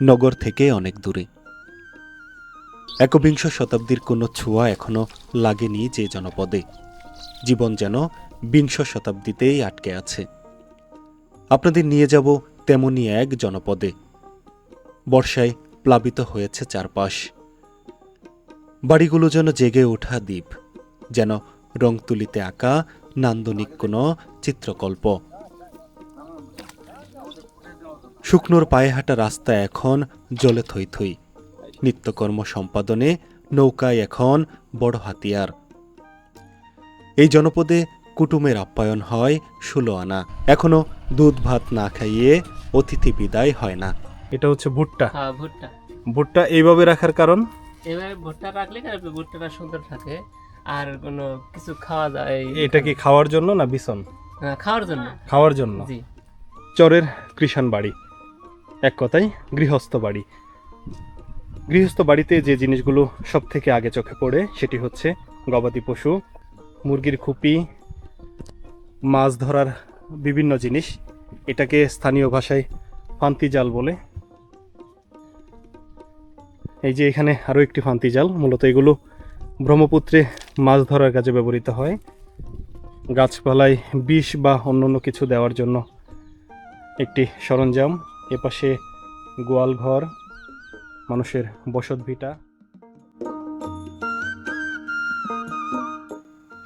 নগর থেকে অনেক দূরে। একবিংশ শতাব্দীর কোনো ছোঁয়া এখনো লাগেনি যে জনপদে। জীবন যেন বিংশ শতাব্দীতেই আটকে আছে। আপনাদের নিয়ে যাব তেমনি এক জনপদে। বর্ষায় প্লাবিত হয়েছে চারপাশ। বাড়িগুলো যেন জেগে ওঠা দ্বীপ, যেন রংতুলিতে আঁকা নান্দনিক কোনো চিত্রকল্প। শুকনোর পায়ে হাঁটা রাস্তা এখন জলে থই থই। নিত্যকর্ম সম্পাদনে নৌকায় এখন বড় হাতিয়ার। এই জনপদে কুটুমের আপ্যায়ন হয় 16 আনা। এখনো দুধ ভাত না খাইয়ে অতিথি বিদায় হয় না। এটা হচ্ছে ভুট্টা। হ্যাঁ, ভুট্টা। ভুট্টা এইভাবে রাখার কারণ এবারে ভুট্টা রাখলে কি হবে, ভুট্টাটা সুন্দর থাকে আর কোনো কিছু খাওয়া যায়। এটা কি খাওয়ার জন্য না বিছন? খাওয়ার জন্য। খাওয়ার জন্য। জি। চরের কৃষাণ বাড়ি, এক কথায় গৃহস্থ বাড়ি। গৃহস্থ বাড়িতে যে জিনিসগুলো সব থেকে আগে চোখে পড়ে সেটি হচ্ছে গবাদি পশু, মুরগির খুপি, মাছ ধরার বিভিন্ন জিনিস। এটাকে স্থানীয় ভাষায় ফান্তি জাল বলে। এই যে এখানে আরও একটি ফান্তি জাল, মূলত এগুলো ব্রহ্মপুত্রে মাছ ধরার কাজে ব্যবহৃত হয়। গাছপালায় বিষ বা অন্যান্য কিছু দেওয়ার জন্য একটি সরঞ্জাম। এপাশে গোয়াল ঘর, মানুষের বসত ভিটা।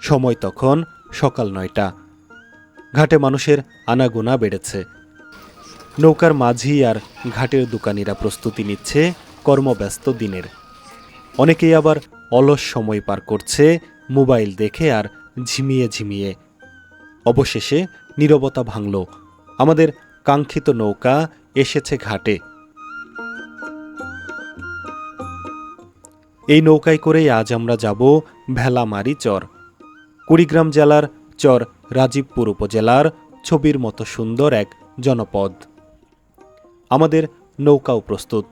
সময় তখন সকাল 9টা। ঘাটে মানুষের আনাগোনা বেড়েছে। নৌকার মাঝি আর ঘাটের দোকানিরা প্রস্তুতি নিচ্ছে কর্মব্যস্ত দিনের। অনেকেই আবার অলস সময় পার করছে মোবাইল দেখে আর ঝিমিয়ে ঝিমিয়ে। অবশেষে নীরবতা ভাঙল। আমাদের কাঙ্ক্ষিত নৌকা এসেছে ঘাটে। এই নৌকায় করেই আজ আমরা যাব ভেলামারি চর, কুড়িগ্রাম জেলার চর রাজীবপুর উপজেলার ছবির মতো সুন্দর এক জনপদ। আমাদের নৌকাও প্রস্তুত।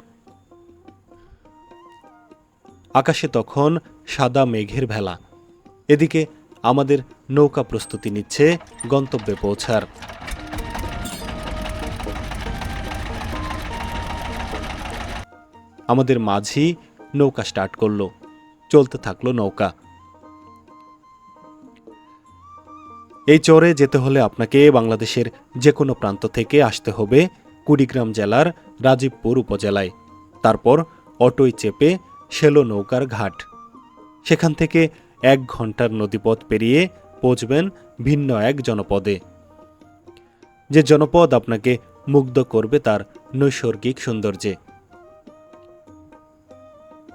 আকাশে তখন সাদা মেঘের ভেলা। এদিকে আমাদের নৌকা প্রস্তুতি নিচ্ছে গন্তব্যে পৌঁছার। আমাদের মাঝি নৌকা স্টার্ট করলো, চলতে থাকলো নৌকা। এই চরে যেতে হলে আপনাকে বাংলাদেশের যে কোনো প্রান্ত থেকে আসতে হবে কুড়িগ্রাম জেলার রাজীবপুর উপজেলায়। তারপর অটোয় চেপে শেলো নৌকার ঘাট। সেখান থেকে 1 ঘন্টার নদীপথ পেরিয়ে পৌঁছবেন ভিন্ন এক জনপদে। যে জনপদ আপনাকে মুগ্ধ করবে তার নৈসর্গিক সৌন্দর্যে।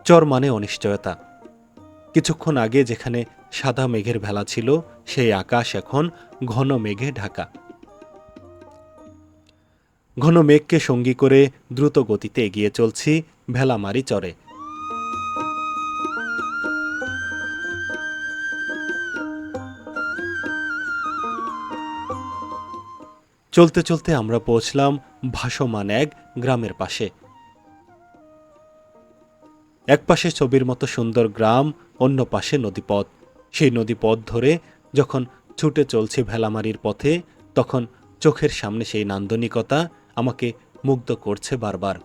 চর মানে অনিশ্চয়তা। কিছুক্ষণ আগে যেখানে সাদা মেঘের ভেলা ছিল, সেই আকাশ এখন ঘন মেঘে ঢাকা। ঘন মেঘকে সঙ্গী করে দ্রুত গতিতে এগিয়ে চলছি ভেলামারি চরে। চলতে চলতে আমরা পৌঁছলাম ভাসমান এক গ্রামের পাশে। এক পাশে ছবির মতো সুন্দর গ্রাম, অন্য পাশে নদীপথ। সেই নদীপথ ধরে যখন ছুটে চলছি ভেলামারির পথে, তখন চোখের সামনে সেই নান্দনিকতা আমাকে মুগ্ধ করছে বারবার।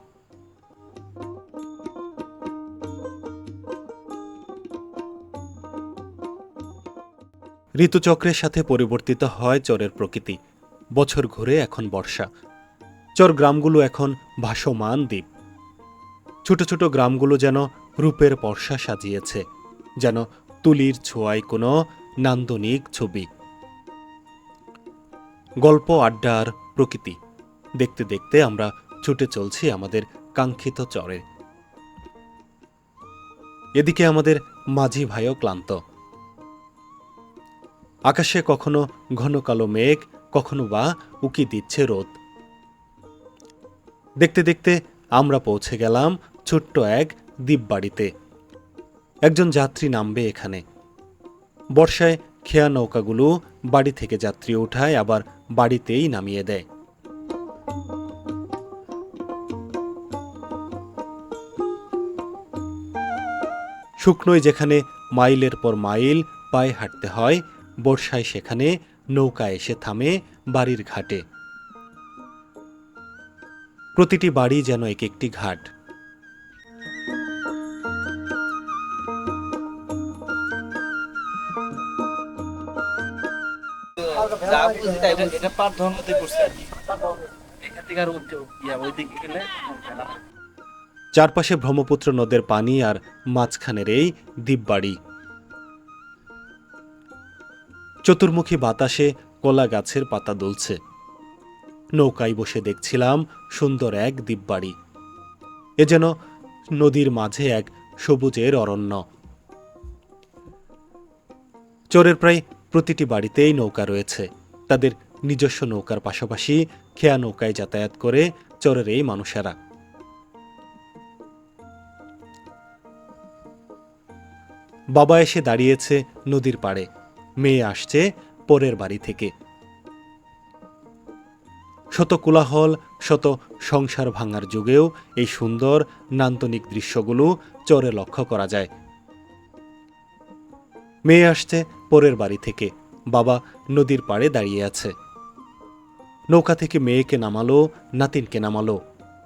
ঋতুচক্রের সাথে পরিবর্তিত হয় চরের প্রকৃতি। বছর ঘুরে এখন বর্ষা। চর গ্রামগুলো এখন ভাসমান দ্বীপ। ছোট ছোট গ্রামগুলো যেন রূপের পর্ষা সাজিয়েছে, যেন তুলির ছোঁয়ায় কোনো নান্দনিক ছবি। গল্প, আড্ডা আর প্রকৃতি দেখতে দেখতে আমরা ছুটে চলছি আমাদের কাঙ্ক্ষিত চরে। এদিকে আমাদের মাঝি ভাইও ক্লান্ত। আকাশে কখনো ঘন কালো মেঘ, কখনো বা উকি দিচ্ছে রোদ। দেখতে দেখতে আমরা পৌঁছে গেলাম ছোট্ট এক দ্বীপবাড়িতে। একজন যাত্রী নামবে এখানে। বর্ষায় খেয়া নৌকাগুলো বাড়ি থেকে যাত্রী ওঠায়, আবার বাড়িতেই নামিয়ে দেয়। শুকনোয় যেখানে মাইলের পর মাইল পায়ে হাঁটতে হয়, বর্ষায় সেখানে নৌকা এসে থামে বাড়ির ঘাটে। প্রতিটি বাড়ি যেন এক একটি ঘাট। এটা পার ধর্মতে করছে আর কি। এখান থেকে আর ওই দিকে গেলে চারপাশে ব্রহ্মপুত্র নদের পানি আর মাঝখানের এই দ্বীপবাড়ি। চতুর্মুখী বাতাসে কলা গাছের পাতা দুলছে। নৌকায় বসে দেখছিলাম সুন্দর এক দ্বীপবাড়ি। এ যেন নদীর মাঝে এক সবুজের অরণ্য। চরের প্রায় প্রতিটি বাড়িতেই নৌকা রয়েছে। তাদের নিজস্ব নৌকার পাশাপাশি খেয়া নৌকায় যাতায়াত করে চরের এই মানুষেরা। বাবা এসে দাঁড়িয়েছে নদীর পাড়ে, মেয়ে আসছে পরের বাড়ি থেকে। শত কোলাহল, শত সংসার ভাঙার যুগেও এই সুন্দর নান্দনিক দৃশ্যগুলো চরে লক্ষ্য করা যায়। মেয়ে আসছে পরের বাড়ি থেকে, বাবা নদীর পাড়ে দাঁড়িয়ে আছে। নৌকা থেকে মেয়েকে নামালো, নাতিনকে নামালো।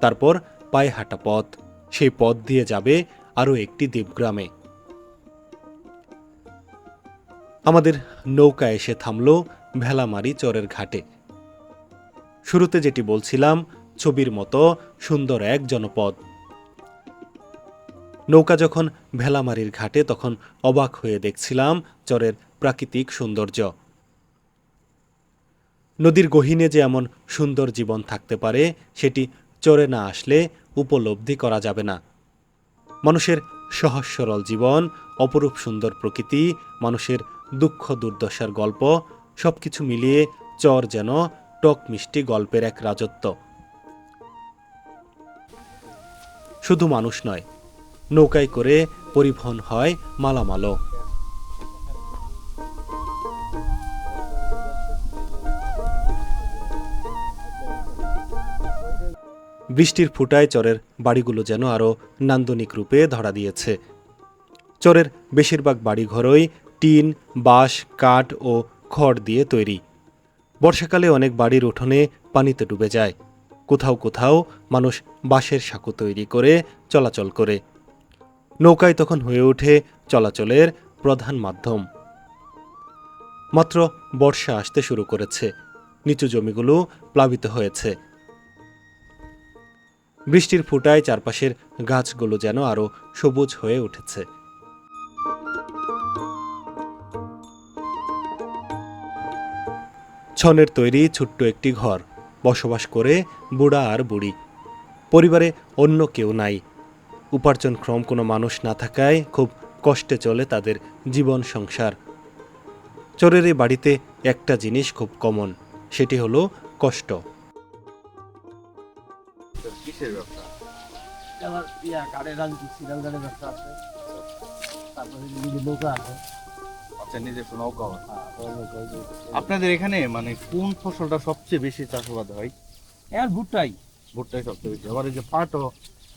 তারপর পায়ে হাঁটা পথ, সেই পথ দিয়ে যাবে আরও একটি দ্বীপগ্রামে। আমাদের নৌকা এসে থামল ভেলামারি চরের ঘাটে। শুরুতে যেটি বলছিলাম, ছবির মতো সুন্দর এক জনপদ। নৌকা যখন ভেলামারির ঘাটে, তখন অবাক হয়ে দেখছিলাম চরের প্রাকৃতিক সৌন্দর্য। নদীর গহীনে যে এমন সুন্দর জীবন থাকতে পারে, সেটি চরে না আসলে উপলব্ধি করা যাবে না। মানুষের সহজ সরল জীবন, অপরূপ সুন্দর প্রকৃতি, মানুষের দুঃখ দুর্দশার গল্প, সবকিছু মিলিয়ে চর যেন টক মিষ্টি গল্পের এক রাজত্ব। শুধু মানুষ নয়, নৌকায় করে পরিবহন হয় মালামালও। বৃষ্টির ফুটায় চরের বাড়িগুলো যেন আরও নান্দনিক রূপে ধরা দিয়েছে। চরের বেশিরভাগ বাড়িঘরই টিন, বাঁশ, কাঠ ও খড় দিয়ে তৈরি। বর্ষাকালে অনেক বাড়ির উঠোনে পানিতে ডুবে যায়। কোথাও কোথাও মানুষ বাঁশের সাঁকো তৈরি করে চলাচল করে। নৌকায় তখন হয়ে ওঠে চলাচলের প্রধান মাধ্যম। মাত্র বর্ষা আসতে শুরু করেছে, নিচু জমিগুলো প্লাবিত হয়েছে। বৃষ্টির ফুটায় চারপাশের গাছগুলো যেন আরো সবুজ হয়ে উঠেছে। ছনের তৈরি ছোট্ট একটি ঘর, বসবাস করে বুড়া আর বুড়ি। পরিবারে অন্য কেউ নাই। উপার্জনক্ষম কোনো মানুষ না থাকায় খুব কষ্টে চলে তাদের জীবন সংসার। চরের এই বাড়িতে একটা জিনিস খুব কমন, সেটি হলো কষ্ট। আমার কাঠের সিরিয়াল গাড়ির ব্যবসা আছে, তারপরে নিজের নৌকা আছে। আচ্ছা, নিজস্ব নৌকা। আপনাদের এখানে মানে কোন ফসলটা সবচেয়ে বেশি চাষাবাদ হয়? আর ভুট্টাই ভুট্টাই সবচেয়ে বেশি। আবার এই যে পাটও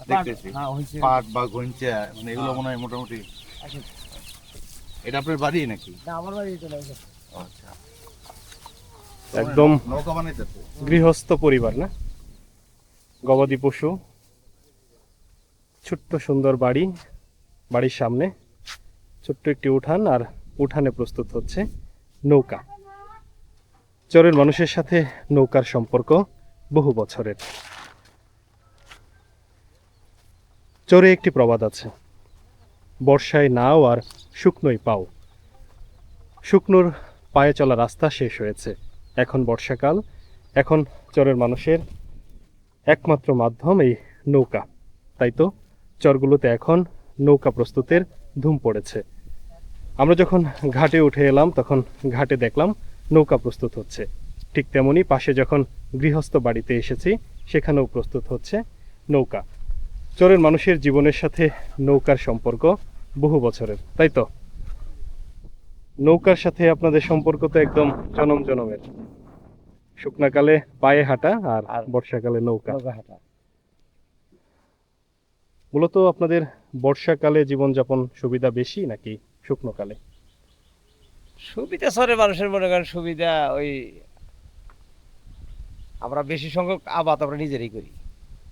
দেখতেছি, পাট বা ঘঞ্চা, মানে এগুলো মনে হয় মোটামুটি। এটা আপনার বাড়ি নাকি? না, আমার বাড়ি তো নাই। আচ্ছা, একদম নৌকা বানাইতেছে। গৃহস্থ পরিবার না? গবাদি পশু, ছোট্ট সুন্দর বাড়ি, বাড়ির সামনে ছোট্ট একটি উঠান, আর উঠানে প্রস্তুত হচ্ছে নৌকা। চরের মানুষের সাথে নৌকার সম্পর্ক বহু বছরের। চরে একটি প্রবাদ আছে, বর্ষায় নাও আর শুকনোয় পাও। শুকনোর পায়ে চলা রাস্তা শেষ হয়েছে, এখন বর্ষাকাল। এখন চরের মানুষের একমাত্র মাধ্যম এই নৌকা। তাই তো চরগুলোতে এখন নৌকা প্রস্তুতের ধুম পড়েছে। আমরা যখন ঘাটে উঠে এলাম, তখন ঘাটে দেখলাম নৌকা প্রস্তুত হচ্ছে। ঠিক তেমনি পাশে যখন গৃহস্থ বাড়িতে এসেছি, সেখানেও প্রস্তুত হচ্ছে নৌকা। চরের মানুষের জীবনের সাথে নৌকার সম্পর্ক বহু বছরের, তাই তো? নৌকার সাথে আপনাদের সম্পর্ক তো একদম জনম জনমের। শুকনাকালে পায়ে হাঁটা, আর বর্ষাকালে নৌকা। মূলত আপনাদের বর্ষাকালে জীবনযাপন সুবিধা বেশি নাকি শুকনোকালে? সুবিধা চরের মানুষের মনে করেন সুবিধা, ওই আমরা বেশি সংখ্যক আবাদ আমরা নিজেরাই করি।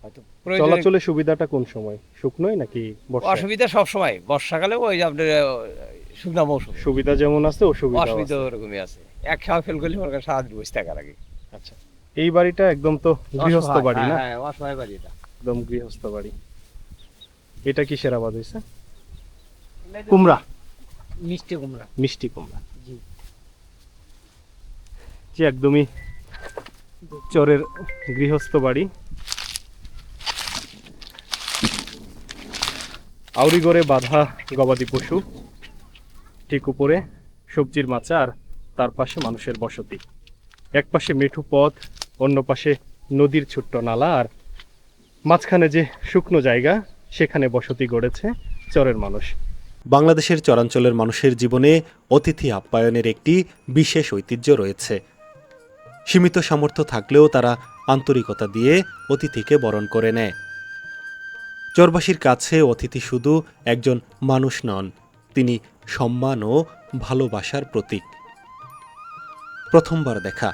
হয়তো প্রয়োজনে চলাচলের সুবিধাটা কোন সময়, শুকনোই নাকি বর্ষায়? অসুবিধা সব সময়, বর্ষাকালে ওই যে আপনার শুকনা মৌসুম, সুবিধা যেমন আছে অসুবিধা অসুবিধা ওরকমই আছে। এক খাওয়া ফেল করলে ওর কাছে সারাদিন বসে থাকা লাগে। আচ্ছা, এই বাড়িটা একদম তো গৃহস্থ অসহায়, বাড়ি না? হ্যাঁ, অসহায় বাড়ি এটা। একদম গৃহস্থ বাড়ি। এটা কিসের আবাদ হয়েছে? কুমড়া, মিষ্টি কুমড়া। মিষ্টি কুমড়া। জি। যে একদমই চরের গৃহস্থ বাড়ি। আউরিগড়ে বাঁধা গবাদি পশু, ঠিক উপরে সবজির মাচা, আর তার পাশে মানুষের বসতি। এক পাশে মেঠু পথ, অন্য পাশে নদীর ছোট্ট নালা, আর মাঝখানে যে শুকনো জায়গা, সেখানে বসতি গড়েছে চরের মানুষ। বাংলাদেশের চরাঞ্চলের মানুষের জীবনে অতিথি আপ্যায়নের একটি বিশেষ ঐতিহ্য রয়েছে। সীমিত সামর্থ্য থাকলেও তারা আন্তরিকতা দিয়ে অতিথিকে বরণ করে নেয়। চরবাসীর কাছে অতিথি শুধু একজন মানুষ নন, তিনি সম্মান ও ভালোবাসার প্রতীক। প্রথমবার দেখা,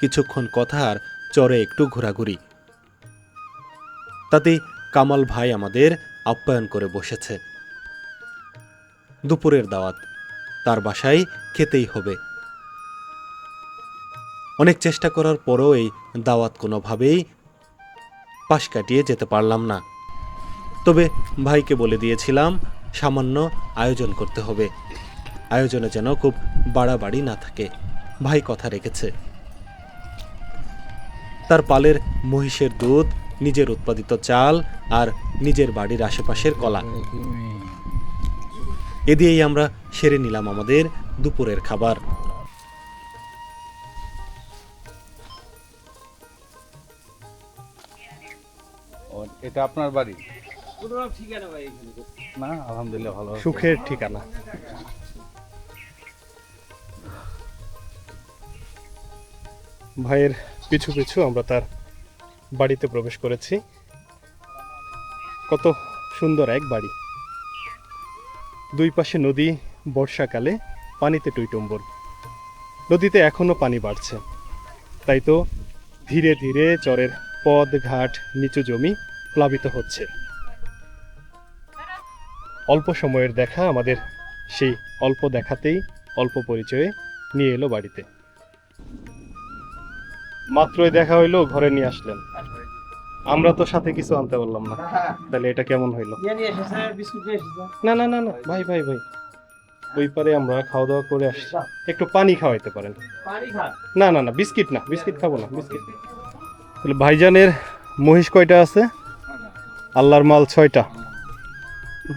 কিছুক্ষণ কথা আর চরে একটু ঘোরাঘুরি, তাতেই কামাল ভাই আমাদের আপ্যায়ন করে বসেছে। দুপুরের দাওয়াত, তার বাসায় খেতেই হবে। অনেক চেষ্টা করার পরও এই দাওয়াত কোনোভাবেই পাশ কাটিয়ে যেতে পারলাম না। তবে ভাইকে বলে দিয়েছিলাম সামান্য আয়োজন করতে হবে, আয়োজনে যেন খুব বাড়াবাড়ি না থাকে। ভাই কথা রেখেছে। তার পালের মহিষের দুধ, নিজের উৎপাদিত চাল আর নিজের বাড়ির আশেপাশের কলা, এ দিয়েই আমরা সেরে নিলাম আমাদের দুপুরের খাবার। এটা আপনার বাড়ি? ঠিকানা ভাই এখানে। না, আলহামদুলিল্লাহ ভালো আছে। সুখের ঠিকানা। ভাইয়ের পিছু পিছু আমরা তার বাড়িতে প্রবেশ করেছি। কত সুন্দর এক বাড়ি, দুই পাশে নদী, বর্ষাকালে পানিতে টইটম্বর। নদীতে এখনো পানি বাড়ছে, তাই তো ধীরে ধীরে চরের পথ ঘাট, নিচু জমি প্লাবিত হচ্ছে। অল্প সময়ের দেখা আমাদের, সেই অল্প দেখাতেই অল্প পরিচয়ে নিয়ে এলো বাড়িতে। মাত্রই দেখা হইলো, ঘরে নিয়ে আসলেন। আমরা তো সাথে কিছু আনতে পারলাম না, তাহলে এটা কেমন হইলো? না না না না, ভাই ভাই ভাই, ওই পারে আমরা খাওয়া দাওয়া করে আসছি, একটু পানি খাওয়াইতে পারেন? না না না, বিস্কিট না, বিস্কিট খাবো না, বিস্কিট। তাহলে ভাইজানের মহিষ কয়টা আছে? আল্লাহর মাল 6টা।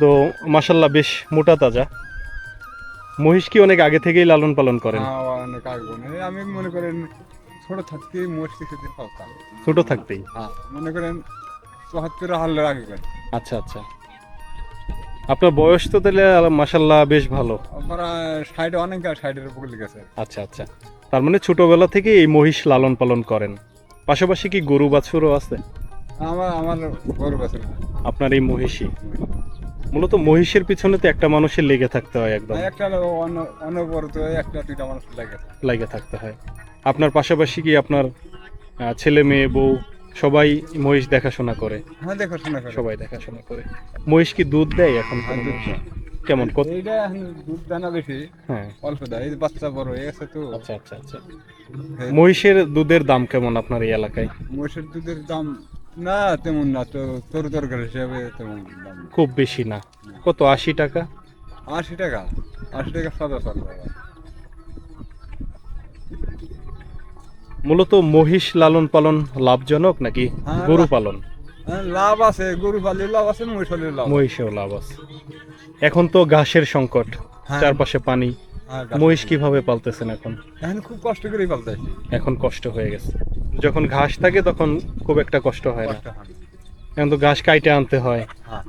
তো মাশাল্লাহ বেশ মোটা তাজা। মহিষ কি অনেক আগে থেকেই লালন পালন করেন? অনেক আগে আমি মনে করেন ছোট থাকতে মসজিদ খেতে পারতাম। ছোট থাকতেই? মনে করেন 74 হালের আগে করে। আচ্ছা আচ্ছা, আপনার বয়স তো তাহলে মাশাল্লাহ বেশ ভালো। আমরা সাইডে অনেক 60-এর উপরে গেছে। আচ্ছা আচ্ছা, তার মানে ছোটবেলা থেকে এই মহিষ লালন পালন করেন। পাশাপাশি কি গরু বাছুরও আছে? আমার গরু আছে। আপনার এই মহিষই? মূলত মহিষের পিছনে তো একটা মানুষের লেগে থাকতে হয়, একদম একটা অনবরত একটা দুইটা মানুষ লেগে থাকতে হয়। আপনার পাশাপাশি কি আপনার ছেলে মেয়ে বউ সবাই মহিষ দেখাশোনা করে? হ্যাঁ, দেখাশোনা করে। সবাই দেখাশোনা করে। মহিষ কি দুধ দেয় এখন? কেমন কত? এইটা দুধ দানা বেশি, হ্যাঁ অল্প দেয়। এই বাচ্চা বড় হয়ে গেছে তো। আচ্ছা আচ্ছা আচ্ছা। মহিষের দুধের দাম কেমন আপনার এই এলাকায়? মহিষের দুধের দাম না তেমন না, তো তরকারি হিসাবে তেমন দাম না। খুব বেশি না। কত, 80 টাকা? 80 টাকা, 80 টাকা সাদা চাল। মূলত মহিষ লালন পালন লাভজনক নাকি হ্যাঁ, গরু পালন? লাভ আছে, গরু পালির লাভ আছে, মহিষ পালির লাভ আছে। মহিষেও লাভ আছে। এখন তো ঘাসের সংকট, হ্যাঁ। চারপাশে পানি, মহিষ কিভাবে পালতেছেন এখন? এখন খুব কষ্ট করেই পালতেছি। এখন কষ্ট হয়ে গেছে। যখন ঘাস থাকে তখন খুব একটা কষ্ট হয় না, কষ্ট হয় না। এখন তো ঘাস কাইটে আনতে হয়। হ্যাঁ।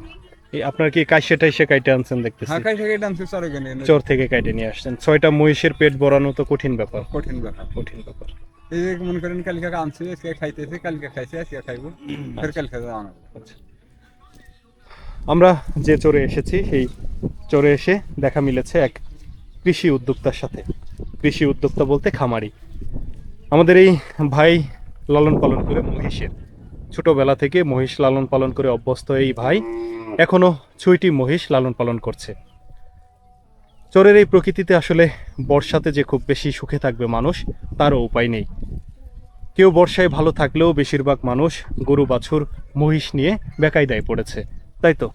এই আপনার কি কাইসে টাইসে কাইটে আনছেন দেখতেছি? হ্যাঁ, খাই থেকে ডান্সে চড়ে গেলে চর থেকে কাইটে নিয়ে আসছেন। 6টা মহিষের পেট ভরানো তো কঠিন ব্যাপার, কঠিন ব্যাপার। কঠিন ব্যাপার। এই যে মনে করেন কালকে আনছি, আজকে খাইতেছি, কালকে খাইছি, আজকে খাইবো, ফের কালকে আনবো। আচ্ছা। আমরা যে চরে এসেছি, সেই চরে এসে দেখা মিলেছে এক কৃষি উদ্যোক্তার সাথে। কৃষি উদ্যোক্তা বলতে খামারি। আমাদের এই ভাই লালন পালন করে মহিষের। ছোটবেলা থেকে মহিষ লালন পালন করে অভ্যস্ত এই ভাই এখনো 6টি মহিষ লালন পালন করছে। চরের এই প্রকৃতিতে আসলে বর্ষাতে যে খুব বেশি সুখে থাকবে মানুষ তারও উপায় নেই। কেউ বর্ষায় ভালো থাকলেও বেশিরভাগ মানুষ গরু বাছুর মহিষ নিয়ে বেকায়দায় পড়েছে, তাই তো?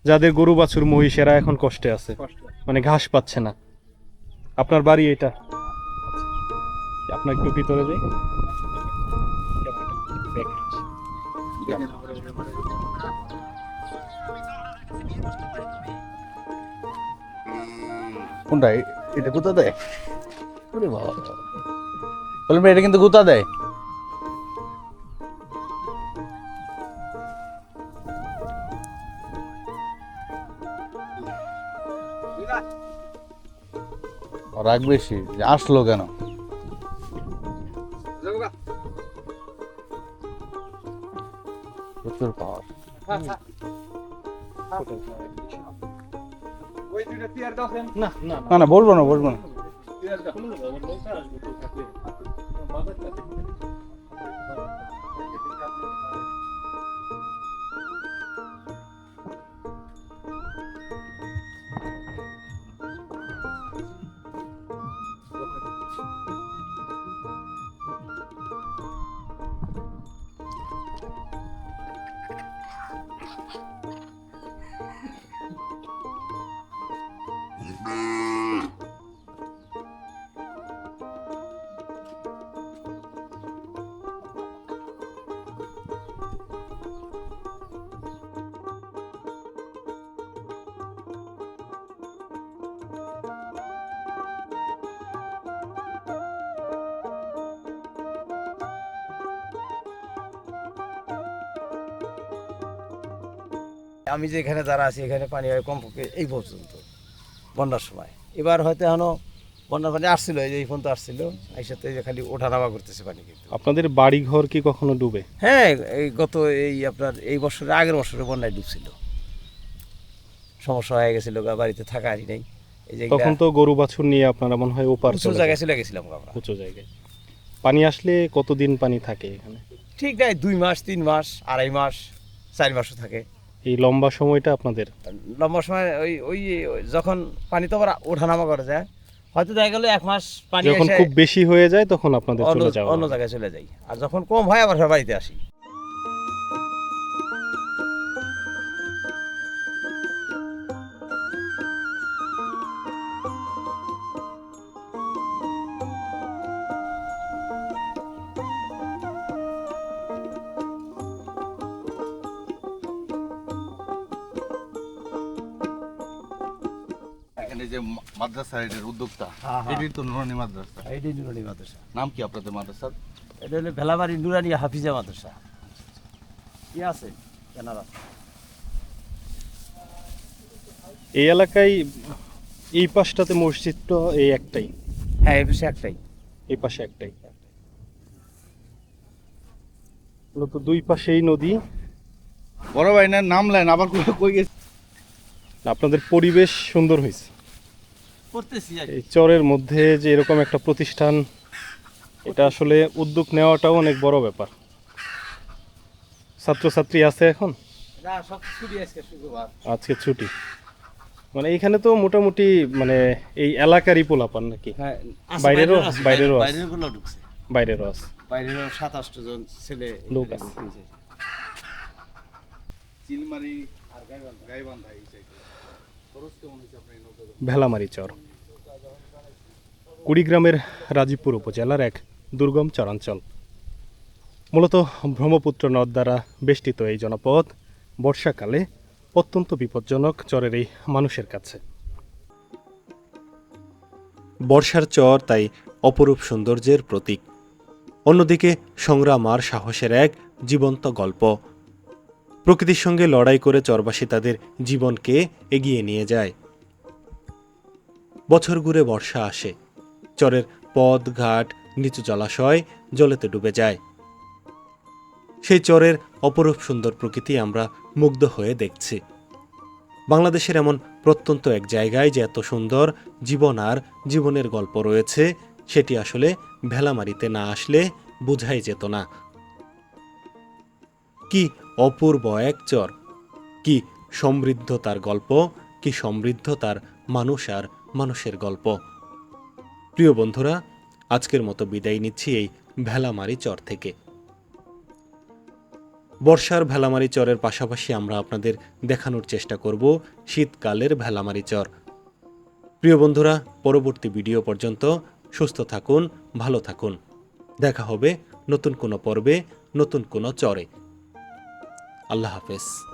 যাদের গরু বাছুর মহিষ এরা এখন কষ্টে আছে, মানে ঘাস পাচ্ছে না। আপনার বাড়ি এটা? আপনার একটু ভিতরে যাই। কোনটা এটা গুতা দেয়? ওরে বাবা, বলবেন এটা কিন্তু গুতা দেয়। রাগ বেশি যে আসলো কেন? প্রচুর পাওয়ার। না না না না, বলবো না, বলবো না। আমি যে এখানে যারা আছি এখানে পানি হয় কমপক্ষে এই পর্যন্ত বন্যার সময়। এবার হয়তো এখনো বন্যার পানি আসছিল, এই পর্যন্ত আসছিল, এই সাথে যে খালি ওঠা নামা করতেছে পানি। কিন্তু আপনাদের বাড়ি ঘর কি কখনো ডুবে? হ্যাঁ, এই গত আপনার এই বছরে আগের বছরে বন্যায় ডুবছিল, সমস্যা হয়ে গেছিল, বাড়িতে থাকা আর নেই। এই যে তখন তো গরু বাছুর নিয়ে আপনারা মনে হয় ওপার উঁচু জায়গায় চলে গেছিলাম আমরা। উঁচু জায়গায় পানি আসলে কতদিন পানি থাকে এখানে? ঠিক নাই, 2 মাস 3 মাস 2.5 মাস 4 মাসও থাকে। এই লম্বা সময়টা আপনাদের? লম্বা সময় ওই ওই যখন পানি তো আবার ওঠানামা করে যায়, হয়তো দেখা গেল 1 মাস পানি যখন এসে খুব বেশি হয়ে যায় তখন আপনাদের চলে যাওয়া অন্য হয়। জায়গায় চলে যাই, আর যখন কম হয় আবার বাড়িতে আসি। এখানে যে মাদ্রাসা এটার উদ্যোক্তা, হ্যাঁ, হ্যাঁ। এটাই তো নুরানি মাদ্রাসা। এইটাই নুরানি মাদ্রাসা। নাম কি আপনাদের মাদ্রাসার? এটা হলো ভেলাবাড়ি নুরানি হাফিজা মাদ্রাসা। কি আছে কেনারা? এই এলাকায় এই পাশটাতে মসজিদটা এই একটাই? হ্যাঁ, এই পাশে একটাই। এই পাশে একটাই। মূলত দুই পাশেই নদী। বড় ভাই না নামলেন আবার কই গেছে? আপনাদের পরিবেশ সুন্দর হয়েছে। করতেছি আর এই চরের মধ্যে যে এরকম একটা প্রতিষ্ঠান, এটা আসলে উদ্যোগ নেওয়াটাও অনেক বড় ব্যাপার। ছাত্রছাত্রী আছে এখন? না, সব ছুটি আজকে শুক্রবার। আজকে ছুটি, মানে এইখানে তো মোটামুটি মানে এই এলাকারই পোলাপান নাকি? হ্যাঁ, বাইরেরও আছে, বাইরেরও আছে, বাইরের গুলো ঢুকছে। বাইরেরও আছে। বাইরেরও 27 জন ছেলে লোক এখানে আছে। ঢুকছে। চিলমারি আর গাইবান্ধা এই সাইডে। খরচ কেমন হয়েছে আপনার এই নৌকা? ভেলামারি চর কুড়িগ্রামের রাজীবপুর উপজেলার এক দুর্গম চরাঞ্চল। মূলত ব্রহ্মপুত্র নদ দ্বারা বেষ্টিত এই জনপদ বর্ষাকালে অত্যন্ত বিপজ্জনক চরের এই মানুষের কাছে। বর্ষার চর তাই অপরূপ সৌন্দর্যের প্রতীক। অন্যদিকে সংগ্রাম আর সাহসের এক জীবন্ত গল্প। প্রকৃতির সঙ্গে লড়াই করে চরবাসী তাদের জীবনকে এগিয়ে নিয়ে যায়। বছর ঘুরে বর্ষা আসে, চরের পথ ঘাট নিচু জলাশয় জলেতে ডুবে যায়। সেই চরের অপরূপ সুন্দর প্রকৃতি আমরা মুগ্ধ হয়ে দেখছি। বাংলাদেশের এমন প্রত্যন্ত এক জায়গায় যে এত সুন্দর জীবন আর জীবনের গল্প রয়েছে, সেটি আসলে ভেলামারিতে না আসলে বোঝাই যেত না। কি অপূর্ব এক চর, কি সমৃদ্ধ তার গল্প, কি সমৃদ্ধ তার মানুষ আর মানুষের গল্প। প্রিয় বন্ধুরা, আজকের মতো বিদায় নিচ্ছি এই ভেলামারি চর থেকে। বর্ষার ভেলামারি চরের পাশাপাশি আমরা আপনাদের দেখানোর চেষ্টা করব শীতকালের ভেলামারি চর। প্রিয় বন্ধুরা, পরবর্তী ভিডিও পর্যন্ত সুস্থ থাকুন, ভালো থাকুন। দেখা হবে নতুন কোনো পর্বে, নতুন কোনো চরে। আল্লাহ হাফেজ।